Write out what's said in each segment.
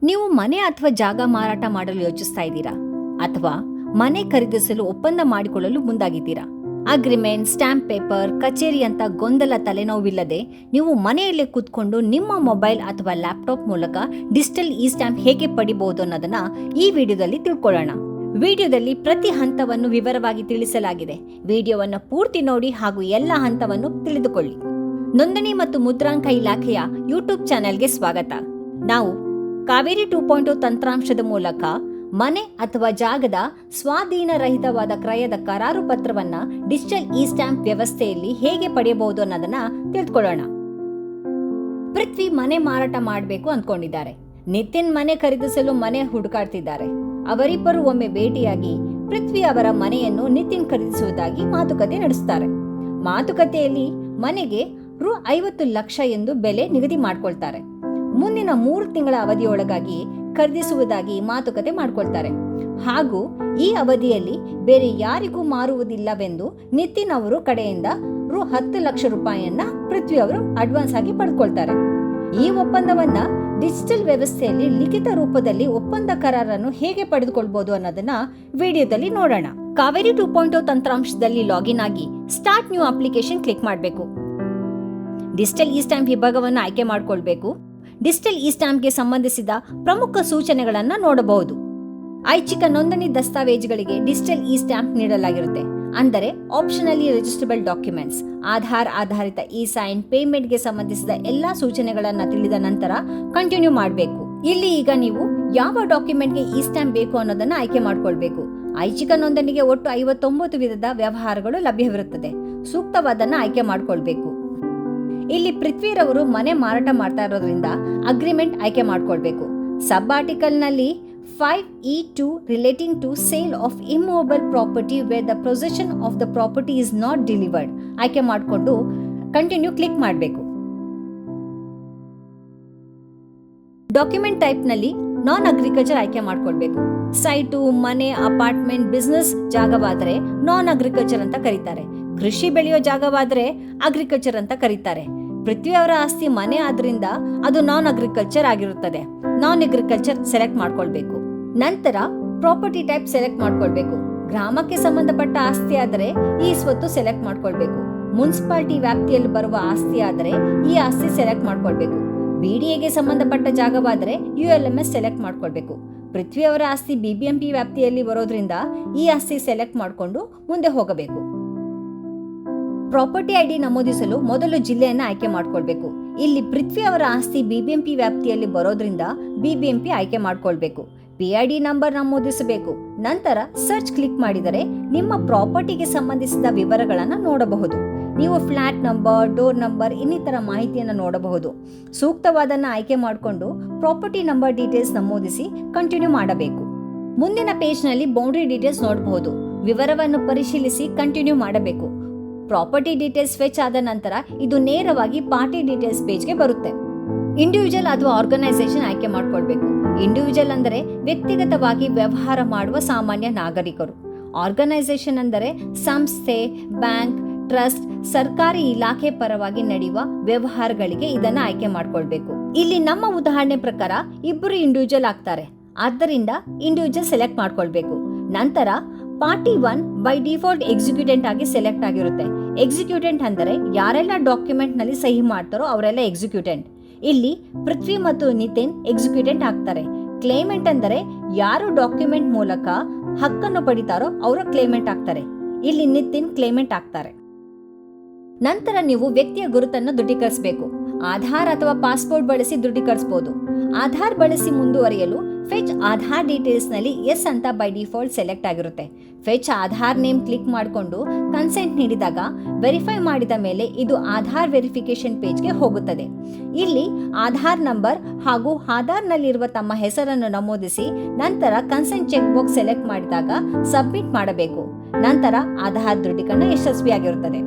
ನೀವು ಮನೆ ಅಥವಾ ಜಾಗ ಮಾರಾಟ ಮಾಡಲು ಯೋಚಿಸ್ತಾ ಇದ್ದೀರಾ ಅಥವಾ ಮನೆ ಖರೀದಿಸಲು ಒಪ್ಪಂದ ಮಾಡಿಕೊಳ್ಳಲು ಮುಂದಾಗಿದ್ದೀರಾ? ಅಗ್ರಿಮೆಂಟ್, ಸ್ಟಾಂಪ್ ಪೇಪರ್, ಕಚೇರಿ ಅಂತ ಗೊಂದಲ ತಲೆನೋವಿಲ್ಲದೆ ನೀವು ಮನೆಯಲ್ಲೇ ಕೂತ್ಕೊಂಡು ನಿಮ್ಮ ಮೊಬೈಲ್ ಅಥವಾ ಲ್ಯಾಪ್ಟಾಪ್ ಮೂಲಕ ಡಿಜಿಟಲ್ ಇ ಸ್ಟಾಂಪ್ ಹೇಗೆ ಪಡಿಬಹುದು ಅನ್ನೋದನ್ನ ಈ ವಿಡಿಯೋದಲ್ಲಿ ತಿಳ್ಕೊಳ್ಳೋಣ. ವಿಡಿಯೋದಲ್ಲಿ ಪ್ರತಿ ಹಂತವನ್ನು ವಿವರವಾಗಿ ತಿಳಿಸಲಾಗಿದೆ. ವಿಡಿಯೋವನ್ನು ಪೂರ್ತಿ ನೋಡಿ ಹಾಗೂ ಎಲ್ಲ ಹಂತವನ್ನು ತಿಳಿದುಕೊಳ್ಳಿ. ನೋಂದಣಿ ಮತ್ತು ಮುದ್ರಾಂಕ ಇಲಾಖೆಯ ಯೂಟ್ಯೂಬ್ ಚಾನೆಲ್ಗೆ ಸ್ವಾಗತ. ನಾವು ಕಾವೇರಿ 2.0 ತಂತ್ರಾಂಶದ ಮೂಲಕ ಮನೆ ಅಥವಾ ಜಾಗದ ಸ್ವಾಧೀನರಹಿತವಾದ ಕ್ರಯದ ಕರಾರು ಪತ್ರವನ್ನ ಡಿಜಿಟಲ್ ಇ ಸ್ಟಾಂಪ್ ವ್ಯವಸ್ಥೆಯಲ್ಲಿ ಹೇಗೆ ಪಡೆಯಬಹುದು ಅನ್ನೋದನ್ನ ತಿಳ್ಕೊಳ್ಳೋಣ. ಪೃಥ್ವಿ ಮನೆ ಮಾರಾಟ ಮಾಡಬೇಕು ಅಂದ್ಕೊಂಡಿದ್ದಾರೆ. ನಿತಿನ್ ಮನೆ ಖರೀದಿಸಲು ಮನೆ ಹುಡುಕಾಡ್ತಿದ್ದಾರೆ. ಅವರಿಬ್ಬರು ಒಮ್ಮೆ ಭೇಟಿಯಾಗಿ ಪೃಥ್ವಿ ಅವರ ಮನೆಯನ್ನು ನಿತಿನ್ ಖರೀದಿಸುವುದಾಗಿ ಮಾತುಕತೆ ನಡೆಸುತ್ತಾರೆ. ಮಾತುಕತೆಯಲ್ಲಿ ಮನೆಗೆ ರು 50 ಲಕ್ಷ ಎಂದು ಬೆಲೆ ನಿಗದಿ ಮಾಡಿಕೊಳ್ತಾರೆ. ಮುಂದಿನ 3 ತಿಂಗಳ ಅವಧಿಯೊಳಗಾಗಿ ಖರೀದಿಸುವುದಾಗಿ ಮಾತುಕತೆ ಮಾಡಿಕೊಳ್ತಾರೆ ಹಾಗೂ ಈ ಅವಧಿಯಲ್ಲಿ ಬೇರೆ ಯಾರಿಗೂ ಮಾರುವುದಿಲ್ಲವೆಂದು ನಿತಿನ್ ಅವರು ಕಡೆಯಿಂದ ರು 10 ಲಕ್ಷ ರೂಪಾಯಿಯನ್ನ ಪೃಥ್ವಿ ಅವರು ಅಡ್ವಾನ್ಸ್ ಆಗಿ ಪಡೆದುಕೊಳ್ತಾರೆ. ಈ ಒಪ್ಪಂದವನ್ನ ಡಿಜಿಟಲ್ ವ್ಯವಸ್ಥೆಯಲ್ಲಿ ಲಿಖಿತ ರೂಪದಲ್ಲಿ ಒಪ್ಪಂದ ಕರಾರನ್ನು ಹೇಗೆ ಪಡೆದುಕೊಳ್ಬಹುದು ಅನ್ನೋದನ್ನ ವಿಡಿಯೋದಲ್ಲಿ ನೋಡೋಣ. ಕಾವೇರಿ 2.0 ತಂತ್ರಾಂಶದಲ್ಲಿ ಲಾಗಿನ್ ಆಗಿ ಸ್ಟಾರ್ಟ್ ನ್ಯೂ ಅಪ್ಲಿಕೇಶನ್ ಕ್ಲಿಕ್ ಮಾಡಬೇಕು. ಡಿಜಿಟಲ್ ಇ ಸ್ಟಾಂಪ್ ವಿಭಾಗವನ್ನು ಆಯ್ಕೆ ಮಾಡಿಕೊಳ್ಬೇಕು. ಡಿಜಿಟಲ್ ಇ ಸ್ಟಾಂಪ್ಗೆ ಸಂಬಂಧಿಸಿದ ಪ್ರಮುಖ ಸೂಚನೆಗಳನ್ನು ನೋಡಬಹುದು. ಐಚ್ಛಿಕ ನೋಂದಣಿ ದಸ್ತಾವೇಜುಗಳಿಗೆ ಡಿಜಿಟಲ್ ಇ ಸ್ಟಾಂಪ್ ನೀಡಲಾಗಿರುತ್ತೆ. ಅಂದರೆ ಆಪ್ಷನಲಿ ರಿಜಿಸ್ಟರಬಲ್ ಡಾಕ್ಯುಮೆಂಟ್ಸ್, ಆಧಾರ್ ಆಧಾರಿತ ಇ ಸೈನ್, ಪೇಮೆಂಟ್ಗೆ ಸಂಬಂಧಿಸಿದ ಎಲ್ಲಾ ಸೂಚನೆಗಳನ್ನ ತಿಳಿದ ನಂತರ ಕಂಟಿನ್ಯೂ ಮಾಡಬೇಕು. ಇಲ್ಲಿ ಈಗ ನೀವು ಯಾವ ಡಾಕ್ಯುಮೆಂಟ್ಗೆ ಇ ಸ್ಟಾಂಪ್ ಬೇಕು ಅನ್ನೋದನ್ನ ಆಯ್ಕೆ ಮಾಡಿಕೊಳ್ಬೇಕು. ಐಚ್ಛಿಕ ನೋಂದಣಿಗೆ ಒಟ್ಟು 59 ವಿಧದ ವ್ಯವಹಾರಗಳು ಲಭ್ಯವಿರುತ್ತದೆ. ಸೂಕ್ತವಾದನ್ನ ಆಯ್ಕೆ ಮಾಡಿಕೊಳ್ಬೇಕು. ಇಲ್ಲಿ ಪೃಥ್ವಿರವರು ಮನೆ ಮಾರಾಟ ಮಾಡ್ತಾ ಇರೋದ್ರಿಂದ ಅಗ್ರಿಮೆಂಟ್ ಆಯ್ಕೆ ಮಾಡ್ಕೊಳ್ಬೇಕು. ಸಬ್ ಆರ್ಟಿಕಲ್ ನಲ್ಲಿ 5E2 relating to sale of immovable property where the possession of the property is not delivered ಆಯ್ಕೆ ಮಾಡಿಕೊಂಡು ಕಂಟಿನ್ಯೂ ಕ್ಲಿಕ್ ಮಾಡಬೇಕು. ಡಾಕ್ಯುಮೆಂಟ್ ಟೈಪ್ ನಲ್ಲಿ ನಾನ್ ಅಗ್ರಿಕಲ್ಚರ್ ಆಯ್ಕೆ ಮಾಡ್ಕೊಳ್ಬೇಕು. ಸೈಟು, ಮನೆ, ಅಪಾರ್ಟ್ಮೆಂಟ್, ಬಿಸ್ನೆಸ್ ಜಾಗವಾದರೆ ನಾನ್ ಅಗ್ರಿಕಲ್ಚರ್ ಅಂತ ಕರೀತಾರೆ. ಕೃಷಿ ಬೆಳೆಯೋ ಜಾಗವಾದರೆ ಅಗ್ರಿಕಲ್ಚರ್ ಅಂತ ಕರೀತಾರೆ. ಪೃಥ್ವಿ ಅವರ ಆಸ್ತಿ ಮನೆ ಆದ್ರಿಂದ ಅದು ನಾನ್ ಅಗ್ರಿಕಲ್ಚರ್ ಆಗಿರುತ್ತದೆ. ನಾನ್ ಅಗ್ರಿಕಲ್ಚರ್ ಸೆಲೆಕ್ಟ್ ಮಾಡ್ಕೊಳ್ಬೇಕು. ನಂತರ ಪ್ರಾಪರ್ಟಿ ಟೈಪ್ ಸೆಲೆಕ್ಟ್ ಮಾಡ್ಕೊಳ್ಬೇಕು. ಗ್ರಾಮಕ್ಕೆ ಸಂಬಂಧಪಟ್ಟ ಆಸ್ತಿ ಆದರೆ ಈ ಸ್ವತ್ತು ಸೆಲೆಕ್ಟ್ ಮಾಡ್ಕೊಳ್ಬೇಕು. ಮುನ್ಸಿಪಾಲಿಟಿ ವ್ಯಾಪ್ತಿಯಲ್ಲಿ ಬರುವ ಆಸ್ತಿ ಆದರೆ ಈ ಆಸ್ತಿ ಸೆಲೆಕ್ಟ್ ಮಾಡ್ಕೊಳ್ಬೇಕು. ಬಿಡಿಎಗೆ ಸಂಬಂಧಪಟ್ಟ ಜಾಗವಾದರೆ ULMS ಸೆಲೆಕ್ಟ್ ಮಾಡ್ಕೊಳ್ಬೇಕು. ಪೃಥ್ವಿ ಅವರ ಆಸ್ತಿ BBMP ವ್ಯಾಪ್ತಿಯಲ್ಲಿ ಬರೋದ್ರಿಂದ ಈ ಆಸ್ತಿ ಸೆಲೆಕ್ಟ್ ಮಾಡಿಕೊಂಡು ಮುಂದೆ ಹೋಗಬೇಕು. ಪ್ರಾಪರ್ಟಿ ಐಡಿ ನಮೂದಿಸಲು ಮೊದಲು ಜಿಲ್ಲೆಯನ್ನು ಆಯ್ಕೆ ಮಾಡ್ಕೊಳ್ಬೇಕು. ಇಲ್ಲಿ ಪೃಥ್ವಿ ಅವರ ಆಸ್ತಿ BBMP ವ್ಯಾಪ್ತಿಯಲ್ಲಿ ಬರೋದ್ರಿಂದ BBMP ಆಯ್ಕೆ ಮಾಡ್ಕೊಳ್ಬೇಕು. PID ನಂಬರ್ ನಮೂದಿಸಬೇಕು. ನಂತರ ಸರ್ಚ್ ಕ್ಲಿಕ್ ಮಾಡಿದರೆ ನಿಮ್ಮ ಪ್ರಾಪರ್ಟಿಗೆ ಸಂಬಂಧಿಸಿದ ವಿವರಗಳನ್ನು ನೋಡಬಹುದು. ನೀವು ಫ್ಲಾಟ್ ನಂಬರ್, ಡೋರ್ ನಂಬರ್ ಇನ್ನಿತರ ಮಾಹಿತಿಯನ್ನು ನೋಡಬಹುದು. ಸೂಕ್ತವಾದನ್ನ ಆಯ್ಕೆ ಮಾಡಿಕೊಂಡು ಪ್ರಾಪರ್ಟಿ ನಂಬರ್ ಡೀಟೇಲ್ಸ್ ನಮೂದಿಸಿ ಕಂಟಿನ್ಯೂ ಮಾಡಬೇಕು. ಮುಂದಿನ ಪೇಜ್ನಲ್ಲಿ ಬೌಂಡ್ರಿ ಡೀಟೇಲ್ಸ್ ನೋಡಬಹುದು. ವಿವರವನ್ನು ಪರಿಶೀಲಿಸಿ ಕಂಟಿನ್ಯೂ ಮಾಡಬೇಕು. ಪ್ರಾಪರ್ಟಿ ಡೀಟೇಲ್ಸ್ ಫೆಚ್ ಆದ ನಂತರ ಇದು ನೇರವಾಗಿ ಪಾರ್ಟಿ ಡೀಟೇಲ್ಸ್ ಪೇಜ್ಗೆ ಬರುತ್ತೆ. ಇಂಡಿವಿಜುವಲ್ ಅಥವಾ ಆರ್ಗನೈಸೇಷನ್ ಆಯ್ಕೆ ಮಾಡ್ಕೊಳ್ಬೇಕು. ಇಂಡಿವಿಜುವಲ್ ಅಂದರೆ ವ್ಯಕ್ತಿಗತವಾಗಿ ವ್ಯವಹಾರ ಮಾಡುವ ಸಾಮಾನ್ಯ ನಾಗರಿಕರು. ಆರ್ಗನೈಸೇಷನ್ ಅಂದರೆ ಸಂಸ್ಥೆ, ಬ್ಯಾಂಕ್, ಟ್ರಸ್ಟ್, ಸರ್ಕಾರಿ ಇಲಾಖೆ ಪರವಾಗಿ ನಡೆಯುವ ವ್ಯವಹಾರಗಳಿಗೆ ಇದನ್ನ ಆಯ್ಕೆ ಮಾಡ್ಕೊಳ್ಬೇಕು. ಇಲ್ಲಿ ನಮ್ಮ ಉದಾಹರಣೆ ಪ್ರಕಾರ ಇಬ್ಬರು ಇಂಡಿವಿಜುವಲ್ ಆಗ್ತಾರೆ. ಆದ್ದರಿಂದ ಇಂಡಿವಿಜುವಲ್ ಸೆಲೆಕ್ಟ್ ಮಾಡ್ಕೊಳ್ಬೇಕು. ನಂತರ ಪಾರ್ಟಿ 1 ಬೈ ಡಿಫಾಲ್ಟ್ ಎಕ್ಸಿಕ್ಯೂಟೆಂಟ್ ಆಗಿ ಸೆಲೆಕ್ಟ್ ಆಗಿರುತ್ತೆ. ಎಕ್ಸಿಕ್ಯೂಟೆಂಟ್ ಅಂದರೆ ಯಾರೆಲ್ಲ ಡಾಕ್ಯುಮೆಂಟ್ ನಲ್ಲಿ ಸಹಿ ಮಾಡ್ತಾರೋ ಅವರೆಲ್ಲ ಎಕ್ಸಿಕ್ಯೂಟೆಂಟ್. ಇಲ್ಲಿ ಪೃಥ್ವಿ ಮತ್ತು ನಿತಿನ್ ಎಕ್ಸಿಕ್ಯೂಟೆಂಟ್ ಆಗ್ತಾರೆ. ಕ್ಲೇಮೆಂಟ್ ಅಂದರೆ ಯಾರು ಡಾಕ್ಯುಮೆಂಟ್ ಮೂಲಕ ಹಕ್ಕನ್ನು ಪಡಿತಾರೋ ಅವರು ಕ್ಲೇಮೆಂಟ್ ಆಗ್ತಾರೆ. ಇಲ್ಲಿ ನಿತಿನ್ ಕ್ಲೇಮೆಂಟ್ ಆಗ್ತಾರೆ. ನಂತರ ನೀವು ವ್ಯಕ್ತಿಯ ಗುರುತನ್ನು ದೃಢೀಕರಿಸಬೇಕು. ಆಧಾರ್ ಅಥವಾ ಪಾಸ್ಪೋರ್ಟ್ ಬಳಸಿ ದೃಢೀಕರಿಸಬಹುದು. ಆಧಾರ್ ಬಳಸಿ ಮುಂದುವರಿಯಲು ಫೆಚ್ ಆಧಾರ್ ಡೀಟೇಲ್ಸ್ ನಲ್ಲಿ ಎಸ್ ಅಂತ ಬೈ ಡಿಫಾಲ್ಟ್ ಸೆಲೆಕ್ಟ್ ಆಗಿರುತ್ತೆ. ಫೆಚ್ ಆಧಾರ್ ನೇಮ್ ಕ್ಲಿಕ್ ಮಾಡಿಕೊಂಡು ಕನ್ಸೆಂಟ್ ನೀಡಿದಾಗ ವೆರಿಫೈ ಮಾಡಿದ ಮೇಲೆ ಇದು ಆಧಾರ್ ವೆರಿಫಿಕೇಶನ್ ಪೇಜ್ಗೆ ಹೋಗುತ್ತದೆ. ಇಲ್ಲಿ ಆಧಾರ್ ನಂಬರ್ ಹಾಗೂ ಆಧಾರ್ ನಲ್ಲಿರುವ ತಮ್ಮ ಹೆಸರನ್ನು ನಮೂದಿಸಿ ನಂತರ ಕನ್ಸೆಂಟ್ ಚೆಕ್ ಬಾಕ್ಸ್ ಸೆಲೆಕ್ಟ್ ಮಾಡಿದಾಗ ಸಬ್ಮಿಟ್ ಮಾಡಬೇಕು. ನಂತರ ಆಧಾರ್ ದೃಢೀಕರಣ ಯಶಸ್ವಿಯಾಗಿರುತ್ತದೆ.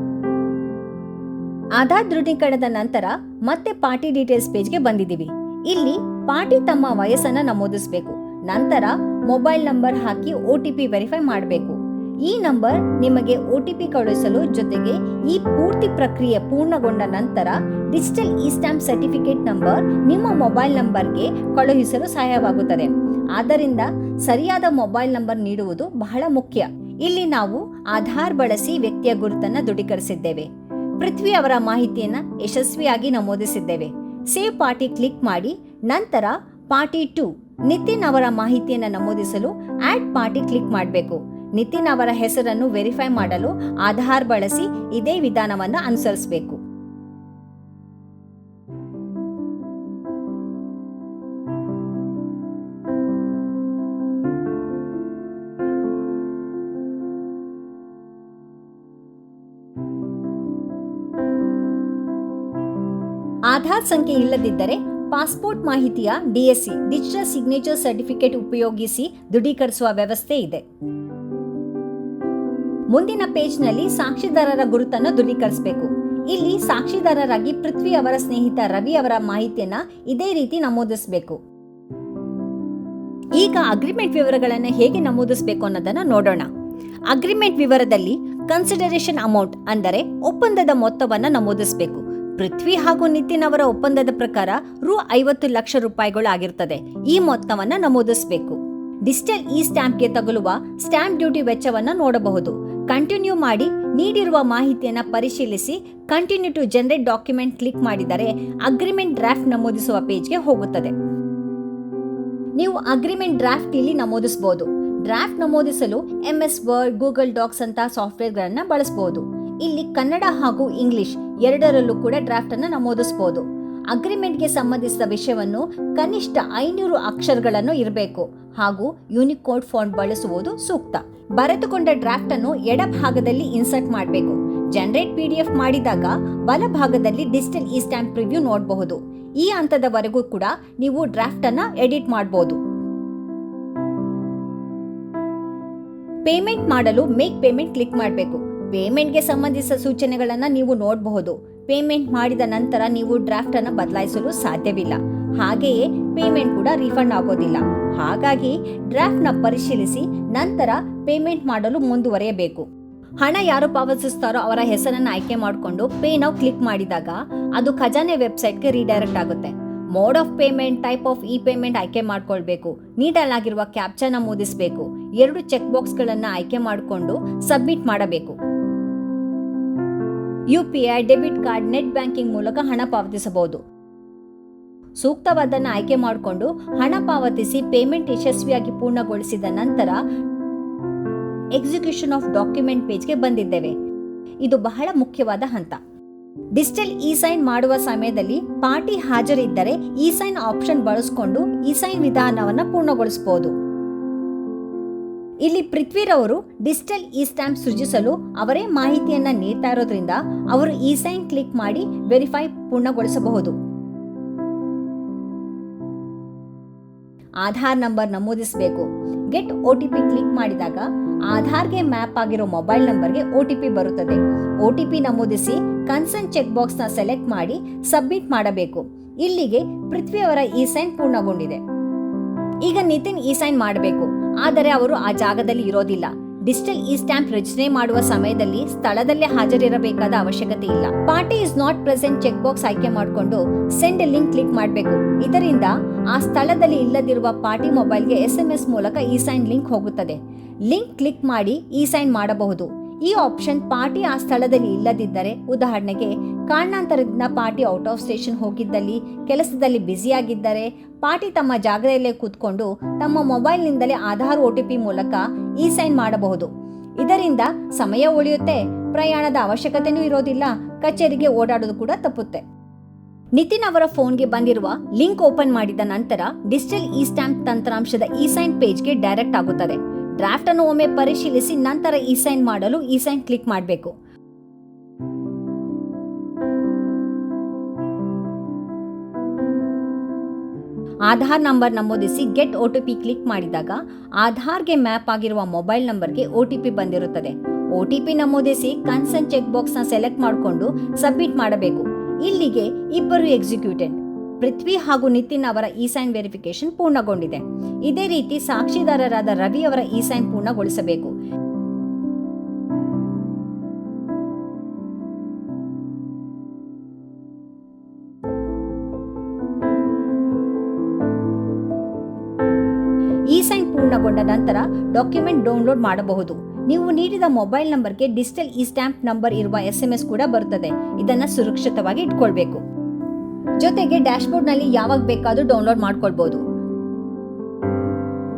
ಆಧಾರ್ ದೃಢೀಕರಣದ ನಂತರ ಮತ್ತೆ ಪಾರ್ಟಿ ಡೀಟೇಲ್ಸ್ ಪೇಜ್ಗೆ ಬಂದಿದ್ದೀವಿ. ಇಲ್ಲಿ ಪಾರ್ಟಿ ತಮ್ಮ ವಯಸ್ಸನ್ನ ನಮೂದಿಸಬೇಕು. ನಂತರ ಮೊಬೈಲ್ ನಂಬರ್ ಹಾಕಿ OTP ವೆರಿಫೈ ಮಾಡಬೇಕು. ಈ ನಂಬರ್ ನಿಮಗೆ OTP ಕಳುಹಿಸಲು ಜೊತೆಗೆ ಈ ಪೂರ್ತಿ ಪ್ರಕ್ರಿಯೆ ಪೂರ್ಣಗೊಂಡ ನಂತರ digital e stamp certificate number ನಿಮ್ಮ ಮೊಬೈಲ್ ನಂಬರ್ಗೆ ಕಳುಹಿಸಲು ಸಹಾಯವಾಗುತ್ತದೆ. ಆದ್ದರಿಂದ ಸರಿಯಾದ ಮೊಬೈಲ್ ನಂಬರ್ ನೀಡುವುದು ಬಹಳ ಮುಖ್ಯ. ಇಲ್ಲಿ ನಾವು ಆಧಾರ್ ಬಳಸಿ ವ್ಯಕ್ತಿಯ ಗುರುತನ್ನು ದೃಢೀಕರಿಸಿದ್ದೇವೆ. ಪೃಥ್ವಿ ಅವರ ಮಾಹಿತಿಯನ್ನು ಯಶಸ್ವಿಯಾಗಿ ನಮೂದಿಸಿದ್ದೇವೆ. ಸೇವ್ ಪಾರ್ಟಿ ಕ್ಲಿಕ್ ಮಾಡಿ ನಂತರ ಪಾರ್ಟಿ 2 ನಿತಿನ್ ಅವರ ಮಾಹಿತಿಯನ್ನು ನಮೂದಿಸಲು ಆಡ್ ಪಾರ್ಟಿ ಕ್ಲಿಕ್ ಮಾಡಬೇಕು. ನಿತಿನ್ ಅವರ ಹೆಸರನ್ನು ವೆರಿಫೈ ಮಾಡಲು ಆಧಾರ್ ಬಳಸಿ ಇದೇ ವಿಧಾನವನ್ನು ಅನುಸರಿಸಬೇಕು. ಆಧಾರ್ ಸಂಖ್ಯೆ ಇಲ್ಲದಿದ್ದರೆ ಪಾಸ್ಪೋರ್ಟ್ ಮಾಹಿತಿಯ DSC ಡಿಜಿಟಲ್ ಸಿಗ್ನೇಚರ್ ಸರ್ಟಿಫಿಕೇಟ್ ಉಪಯೋಗಿಸಿ ದೃಢೀಕರಿಸುವ ವ್ಯವಸ್ಥೆ ಇದೆ. ಮುಂದಿನ ಪೇಜ್ನಲ್ಲಿ ಸಾಕ್ಷಿದಾರರ ಗುರುತನ್ನು ದೃಢೀಕರಿಸಬೇಕು. ಇಲ್ಲಿ ಸಾಕ್ಷಿದಾರರಾಗಿ ಪೃಥ್ವಿ ಅವರ ಸ್ನೇಹಿತ ರವಿ ಅವರ ಮಾಹಿತಿಯನ್ನ ಇದೇ ರೀತಿ ನಮೂದಿಸಬೇಕು. ಈಗ ಅಗ್ರಿಮೆಂಟ್ ವಿವರಗಳನ್ನು ಹೇಗೆ ನಮೂದಿಸಬೇಕು ಅನ್ನೋದನ್ನ ನೋಡೋಣ. ಅಗ್ರಿಮೆಂಟ್ ವಿವರದಲ್ಲಿ ಕನ್ಸಿಡರೇಷನ್ ಅಮೌಂಟ್ ಅಂದರೆ ಒಪ್ಪಂದದ ಮೊತ್ತವನ್ನು ನಮೂದಿಸಬೇಕು. ಪೃಥ್ವಿ ಹಾಗೂ ನಿತಿನ್ ಅವರ ಒಪ್ಪಂದದ ಪ್ರಕಾರ ₹50 ಲಕ್ಷ ಆಗಿರುತ್ತದೆ. ಈ ಮೊತ್ತವನ್ನು ನಮೂದಿಸಬೇಕು. ಡಿಜಿಟಲ್ ಇ ಸ್ಟ್ಯಾಂಪ್ಗೆ ತಗುಲುವ ಸ್ಟ್ಯಾಂಪ್ ಡ್ಯೂಟಿ ವೆಚ್ಚವನ್ನು ನೋಡಬಹುದು. ಕಂಟಿನ್ಯೂ ಮಾಡಿ ನೀಡಿರುವ ಮಾಹಿತಿಯನ್ನು ಪರಿಶೀಲಿಸಿ continue to generate document click ಮಾಡಿದರೆ ಅಗ್ರಿಮೆಂಟ್ ಡ್ರಾಫ್ಟ್ ನಮೂದಿಸುವ ಪೇಜ್ಗೆ ಹೋಗುತ್ತದೆ. ನೀವು ಅಗ್ರಿಮೆಂಟ್ ಡ್ರಾಫ್ಟ್ ಇಲ್ಲಿ ನಮೂದಿಸಬಹುದು. ಡ್ರಾಫ್ಟ್ ನಮೂದಿಸಲು MS ವರ್ಡ್, ಗೂಗಲ್ ಡಾಕ್ಸ್ ಅಂತ ಸಾಫ್ಟ್ವೇರ್ಗಳನ್ನು ಬಳಸಬಹುದು. ಇಲ್ಲಿ ಕನ್ನಡ ಹಾಗೂ ಇಂಗ್ಲಿಷ್ ಎರಡರಲ್ಲೂ ಕೂಡ ಡ್ರಾಫ್ಟ್ ಅನ್ನು ನಮೂದಿಸಬಹುದು. ಅಗ್ರಿಮೆಂಟ್ಗೆ ಸಂಬಂಧಿಸಿದ ವಿಷಯವನ್ನು ಕನಿಷ್ಠ 500 ಅಕ್ಷರಗಳನ್ನು ಇರಬೇಕು ಹಾಗೂ ಯೂನಿಕೋಡ್ ಫಾಂಟ್ ಬಳಸುವುದು ಸೂಕ್ತ. ಬರೆದುಕೊಂಡ ಡ್ರಾಫ್ಟ್ ಅನ್ನು ಎಡಭಾಗದಲ್ಲಿ ಇನ್ಸರ್ಟ್ ಮಾಡಬೇಕು. ಜನರೇಟ್ PDF ಮಾಡಿದಾಗ ಬಲಭಾಗದಲ್ಲಿ ಡಿಜಿಟಲ್ ಇ ಸ್ಟ್ಯಾಂಪ್ ಪ್ರಿವ್ಯೂ ನೋಡಬಹುದು. ಈ ಹಂತದವರೆಗೂ ಕೂಡ ನೀವು ಡ್ರಾಫ್ಟ್ ಅನ್ನ ಎಡಿಟ್ ಮಾಡಬಹುದು. ಪೇಮೆಂಟ್ ಮಾಡಲು ಮೇಕ್ ಪೇಮೆಂಟ್ ಕ್ಲಿಕ್ ಮಾಡಬೇಕು. ಪೇಮೆಂಟ್ಗೆ ಸಂಬಂಧಿಸಿದ ಸೂಚನೆಗಳನ್ನು ನೀವು ನೋಡಬಹುದು. ಪೇಮೆಂಟ್ ಮಾಡಿದ ನಂತರ ನೀವು ಡ್ರಾಫ್ಟ್ ಅನ್ನು ಬದಲಾಯಿಸಲು ಸಾಧ್ಯವಿಲ್ಲ. ಹಾಗೆಯೇ ಪೇಮೆಂಟ್ ಕೂಡ ರೀಫಂಡ್ ಆಗೋದಿಲ್ಲ. ಹಾಗಾಗಿ ಡ್ರಾಫ್ಟ್ನ ಪರಿಶೀಲಿಸಿ ನಂತರ ಪೇಮೆಂಟ್ ಮಾಡಲು ಮುಂದುವರಿಯಬೇಕು. ಹಣ ಯಾರು ಪಾವತಿಸುತ್ತಾರೋ ಅವರ ಹೆಸರನ್ನು ಆಯ್ಕೆ ಮಾಡಿಕೊಂಡು ಪೇ ನೌ ಕ್ಲಿಕ್ ಮಾಡಿದಾಗ ಅದು ಖಜಾನೆ ವೆಬ್ಸೈಟ್ಗೆ ರೀಡೈರೆಕ್ಟ್ ಆಗುತ್ತೆ. Mode of payment, type of E payment ಆಯ್ಕೆ ಮಾಡಿಕೊಳ್ಬೇಕು. ನೀಡಲಾಗಿರುವ ಕ್ಯಾಪ್ಚಾ ನಮೂದಿಸಬೇಕು. 2 ಚೆಕ್ ಬಾಕ್ಸ್ಗಳನ್ನು ಆಯ್ಕೆ ಮಾಡಿಕೊಂಡು ಸಬ್ಮಿಟ್ ಮಾಡಬೇಕು. UPI, debit card, net banking ಮೂಲಕ ಹಣ ಪಾವತಿಸಬಹುದು. ಸೂಕ್ತವಾದನ್ನು ಆಯ್ಕೆ ಮಾಡಿಕೊಂಡು ಹಣ ಪಾವತಿಸಿ ಪೇಮೆಂಟ್ ಯಶಸ್ವಿಯಾಗಿ ಪೂರ್ಣಗೊಳಿಸಿದ ನಂತರ ಎಕ್ಸಿಕ್ಯೂಷನ್ ಆಫ್ ಡಾಕ್ಯುಮೆಂಟ್ ಪೇಜ್ಗೆ ಬಂದಿದ್ದೇವೆ. ಇದು ಬಹಳ ಮುಖ್ಯವಾದ ಹಂತ. ಡಿಜಿಟಲ್ ಇ ಸೈನ್ ಮಾಡುವ ಸಮಯದಲ್ಲಿ ಪಾರ್ಟಿ ಹಾಜರಿದ್ದರೆ ಇ ಸೈನ್ ಆಪ್ಷನ್ ಬಳಸಿಕೊಂಡು ಇ ಸೈನ್ ವಿಧಾನವನ್ನು ಪೂರ್ಣಗೊಳಿಸಬಹುದು. ಇಲ್ಲಿ ಪೃಥ್ವಿರವರು ಡಿಜಿಟಲ್ ಇ ಸ್ಟ್ಯಾಂಪ್ ಸೃಜಿಸಲು ಅವರೇ ಮಾಹಿತಿಯನ್ನ ನೀಡ್ತಾ ಇರೋದ್ರಿಂದ ಅವರು ಇ ಸೈನ್ ಕ್ಲಿಕ್ ಮಾಡಿ ವೆರಿಫೈ ಪೂರ್ಣಗೊಳಿಸಬಹುದು. ಆಧಾರ್ ನಂಬರ್ ನಮೂದಿಸಬೇಕು. ಗೆಟ್ OTP ಕ್ಲಿಕ್ ಮಾಡಿದಾಗ ಆಧಾರ್ಗೆ ಮ್ಯಾಪ್ ಆಗಿರೋ ಮೊಬೈಲ್ ನಂಬರ್ಗೆ OTP ಬರುತ್ತದೆ. OTP ನಮೂದಿಸಿ ಕನ್ಸರ್ನ್ ಚೆಕ್ ಬಾಕ್ಸ್ ನ ಸೆಲೆಕ್ಟ್ ಮಾಡಿ ಸಬ್ಮಿಟ್ ಮಾಡಬೇಕು. ಇಲ್ಲಿಗೆ ಪೃಥ್ವಿ ಅವರ ಇ ಸೈನ್ ಪೂರ್ಣಗೊಂಡಿದೆ. ಈಗ ನಿತಿನ್ ಇ ಸೈನ್ ಮಾಡಬೇಕು, ಆದರೆ ಅವರು ಆ ಜಾಗದಲ್ಲಿ ಇರೋದಿಲ್ಲ. ಡಿಜಿಟಲ್ ಇ ಸ್ಟ್ಯಾಂಪ್ ರಚನೆ ಮಾಡುವ ಸಮಯದಲ್ಲಿ ಸ್ಥಳದಲ್ಲೇ ಹಾಜರಿರಬೇಕಾದ ಅವಶ್ಯಕತೆ ಇಲ್ಲ. Party is not present check box ಆಯ್ಕೆ ಮಾಡಿಕೊಂಡು ಸೆಂಡ್ ಲಿಂಕ್ ಕ್ಲಿಕ್ ಮಾಡಬೇಕು. ಇದರಿಂದ ಆ ಸ್ಥಳದಲ್ಲಿ ಇಲ್ಲದಿರುವ ಪಾರ್ಟಿ ಮೊಬೈಲ್ಗೆ SMS ಮೂಲಕ ಇ ಸೈನ್ ಲಿಂಕ್ ಹೋಗುತ್ತದೆ. ಲಿಂಕ್ ಕ್ಲಿಕ್ ಮಾಡಿ ಇ ಸೈನ್ ಮಾಡಬಹುದು. ಈ ಆಪ್ಷನ್ ಪಾರ್ಟಿ ಆ ಸ್ಥಳದಲ್ಲಿ ಇಲ್ಲದಿದ್ದರೆ, ಉದಾಹರಣೆಗೆ ಕಾರಣಾಂತರದಿಂದ ಪಾರ್ಟಿ ಔಟ್ ಆಫ್ ಸ್ಟೇಷನ್ ಹೋಗಿದ್ದಲ್ಲಿ, ಕೆಲಸದಲ್ಲಿ ಬ್ಯುಸಿಯಾಗಿದ್ದರೆ, ಪಾರ್ಟಿ ತಮ್ಮ ಜಾಗದಲ್ಲೇ ಕೂತ್ಕೊಂಡು ತಮ್ಮ ಮೊಬೈಲ್ನಿಂದಲೇ ಆಧಾರ್ OTP ಮೂಲಕ ಇ ಸೈನ್ ಮಾಡಬಹುದು. ಇದರಿಂದ ಸಮಯ ಉಳಿಯುತ್ತೆ, ಪ್ರಯಾಣದ ಅವಶ್ಯಕತೆನೂ ಇರೋದಿಲ್ಲ, ಕಚೇರಿಗೆ ಓಡಾಡೋದು ಕೂಡ ತಪ್ಪುತ್ತೆ. ನಿತಿನ್ ಅವರ ಫೋನ್ಗೆ ಬಂದಿರುವ ಲಿಂಕ್ ಓಪನ್ ಮಾಡಿದ ನಂತರ ಡಿಜಿಟಲ್ ಇ ಸ್ಟ್ಯಾಂಪ್ ತಂತ್ರಾಂಶದ ಇ ಸೈನ್ ಪೇಜ್ಗೆ ಡೈರೆಕ್ಟ್ ಆಗುತ್ತದೆ. ಡ್ರಾಫ್ಟ್ ಅನ್ನು ಒಮ್ಮೆ ಪರಿಶೀಲಿಸಿ ನಂತರ ಇ ಸೈನ್ ಮಾಡಲು ಇ ಸೈನ್ ಕ್ಲಿಕ್ ಮಾಡಬೇಕು. ಆಧಾರ್ ನಂಬರ್ ನಮೂದಿಸಿ ಗೆಟ್ OTP ಕ್ಲಿಕ್ ಮಾಡಿದಾಗ ಆಧಾರ್ಗೆ ಮ್ಯಾಪ್ ಆಗಿರುವ ಮೊಬೈಲ್ ನಂಬರ್ಗೆ OTP ಬಂದಿರುತ್ತದೆ. OTP ನಮೂದಿಸಿ ಕನ್ಸರ್ನ್ ಚೆಕ್ ಬಾಕ್ಸ್ ನ ಸೆಲೆಕ್ಟ್ ಮಾಡಿಕೊಂಡು ಸಬ್ಮಿಟ್ ಮಾಡಬೇಕು. ಇಲ್ಲಿಗೆ ಇಬ್ಬರು ಎಕ್ಸಿಕ್ಯೂಟೆಡ್ ಪೃಥ್ವಿ ಹಾಗೂ ನಿತಿನ್ ಅವರ ಇ ಸೈನ್ ವೆರಿಫಿಕೇಶನ್ ಪೂರ್ಣಗೊಂಡಿದೆ. ಇದೇ ರೀತಿ ಸಾಕ್ಷಿದಾರರಾದ ರವಿ ಅವರ ಇ ಸೈನ್ ಪೂರ್ಣಗೊಳಿಸಬೇಕು. ಪೂರ್ಣಗೊಂಡ ನಂತರ ಡಾಕ್ಯುಮೆಂಟ್ ಡೌನ್ಲೋಡ್ ಮಾಡಬಹುದು. ನೀವು ನೀಡಿದ ಮೊಬೈಲ್ ನಂಬರ್ಗೆ ಡಿಜಿಟಲ್ ಇ ಸ್ಟ್ಯಾಂಪ್ ನಂಬರ್ ಇರುವ SMS ಕೂಡ ಬರುತ್ತದೆ. ಇದನ್ನ ಸುರಕ್ಷಿತವಾಗಿ ಇಟ್ಕೊಳ್ಬೇಕು. ಜೊತೆಗೆ ಡ್ಯಾಶ್ಬೋರ್ಡ್ ನಲ್ಲಿ ಯಾವಾಗ ಬೇಕಾದ್ರೂ ಡೌನ್ಲೋಡ್ ಮಾಡ್ಕೊಳ್ಬಹುದು.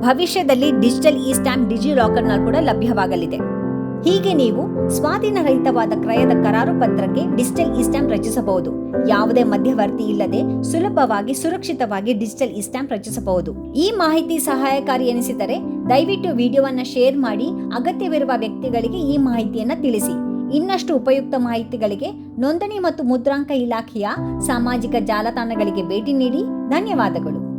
ಭವಿಷ್ಯದಲ್ಲಿ digital e stamp DigiLocker ನಲ್ಲಿ ಕೂಡ ಲಭ್ಯವಾಗಲಿದೆ. ಹೀಗೆ ನೀವು ಸ್ವಾಧೀನ ರಹಿತವಾದ ಕ್ರಯದ ಕರಾರು ಪತ್ರಕ್ಕೆ ಡಿಜಿಟಲ್ ಇ ಸ್ಟ್ಯಾಂಪ್ ರಚಿಸಬಹುದು. ಯಾವುದೇ ಮಧ್ಯವರ್ತಿ ಇಲ್ಲದೆ ಸುಲಭವಾಗಿ ಸುರಕ್ಷಿತವಾಗಿ ಡಿಜಿಟಲ್ ಇ ಸ್ಟ್ಯಾಂಪ್ ರಚಿಸಬಹುದು. ಈ ಮಾಹಿತಿ ಸಹಾಯಕಾರಿ ಎನಿಸಿದರೆ ದಯವಿಟ್ಟು ವಿಡಿಯೋವನ್ನ ಶೇರ್ ಮಾಡಿ ಅಗತ್ಯವಿರುವ ವ್ಯಕ್ತಿಗಳಿಗೆ ಈ ಮಾಹಿತಿಯನ್ನ ತಿಳಿಸಿ. ಇನ್ನಷ್ಟು ಉಪಯುಕ್ತ ಮಾಹಿತಿಗಳಿಗೆ ನೋಂದಣಿ ಮತ್ತು ಮುದ್ರಾಂಕ ಇಲಾಖೆಯ ಸಾಮಾಜಿಕ ಜಾಲತಾಣಗಳಿಗೆ ಭೇಟಿ ನೀಡಿ. ಧನ್ಯವಾದಗಳು.